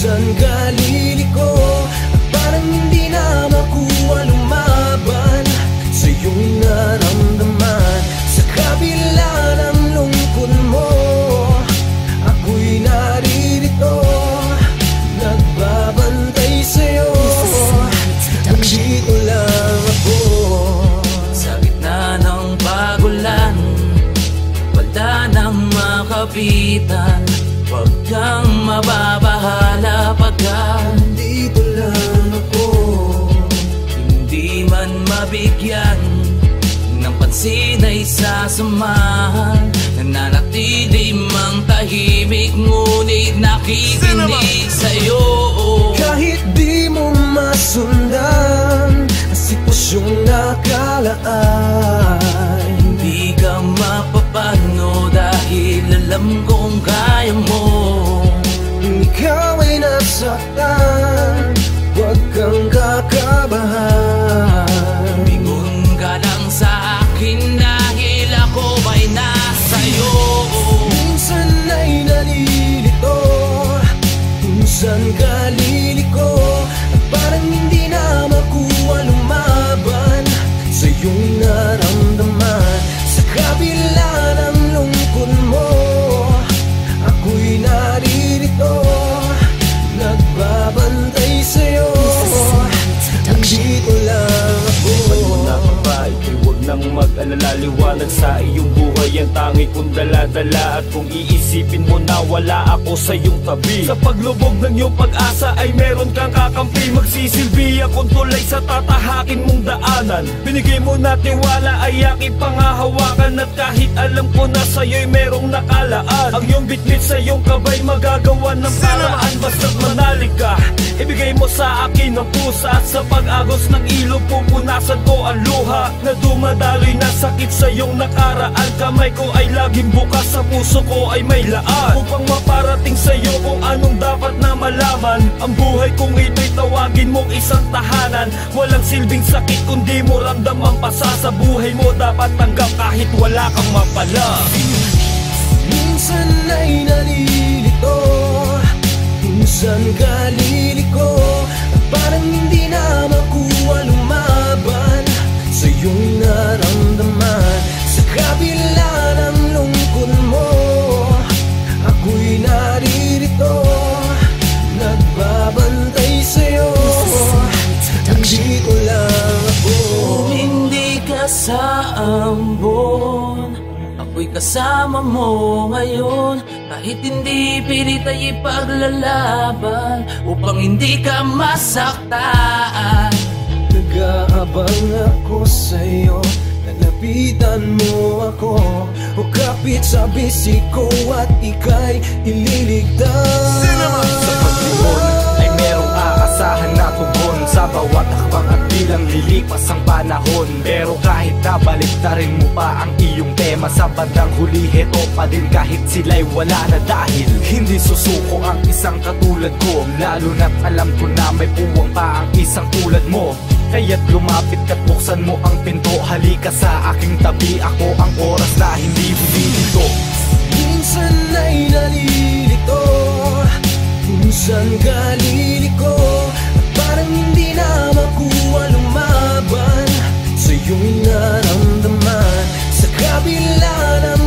Minsan kaliliko at parang hindi na makuha lumaban sa iyong naramdaman. Sa kabila ng lungkot mo, ako'y naririto, nagbabantay sa'yo. Nandito lang ako sa gitna ng pagulan, wala nang makapitan. Huwag kang mababahala pagka nandito lang ako. Hindi man mabigyan ng pansin ay sasamahan. Nananatili mang tahimik, ngunit nakikinig sa'yo. Kahit di mo masundan ang sitwasyong nakalaan, hindi ka mapapano dahil alam kong kaya mo. kung ikaw ay nasaktan, huwag kang kakabahan. Bigon ka lang sa akin dahil ako ay nasa'yo. Minsan ay nalilito, minsan kaliliko at parang hindi na makuha lumaban sa iyong naramdaman. Sa kabila ng lungkot mo, ako'y naririto, nagbabantay sa'yo. Nandito lang ako. Wala ka ba? Ika'y huwag nang mag-alala. Liwanag sa iyong buhay ang tangi kong dala-dala. At kung iisipin mo na wala ako sa iyong tabi, sa paglubog ng iyong pag-asa ay meron kang kakampi. Magsisilbi akong tulay sa tatahakin mong daanan. Binigay mo na tiwala ay aking pangahawakan. At kahit alam ko na sa'yo'y merong nakalaan, ang iyong bitbit sa iyong kabay magagawa ng paraan. Basta't manalig ka, ibigay mo sa akin ang pusa. At sa pag-agos ng ilog pupunasan ko ang luha na dumadaloy na sakit sa iyong nakaraan. Kamay ko ay laging bukas, sa puso ko ay may laan, upang maparating sa iyo kung anong dapat na malaman. Ang buhay kong ito'y tawagin mong isang tahanan. Walang silbing sakit kundi mo ramdaman pasa. Sa buhay mo dapat tanggap kahit wala kang mapala. Minsan ay nalilito, minsan kaliliko at parang hindi na makuha lumaban sa iyong naramdaman. Sa kabila ng lungkot mo, ako'y naririto, nagbabantay sa'yo. Nandito lang ako. Kung hindi ka sa ambon, ako'y kasama mo ngayon. Kahit hindi pilit ay ipaglalaban upang hindi ka masaktan. Nag-aabang ako sa'yo, lalapitan mo ako, o kapit sa bisig ko at ika'y ililigtas. Sa paglimon ay merong aasahan na tugon sa bawat hakbang at bilang lilipas ang panahon. Pero kahit nabaliktarin mo pa ang iyong tema, sa bandang huli heto pa din kahit sila'y wala na. Dahil hindi susuko ang isang katulad ko, lalo na't alam ko na may puwang pa ang isang tulad mo. Kaya't lumapit ka't buksan mo ang pinto, halika sa aking tabi, ako ang oras na hindi humilito. Minsan ay nalilito, minsan kaliliko at parang hindi na makuha lumaban sa iyong naramdaman. Sa kabila ng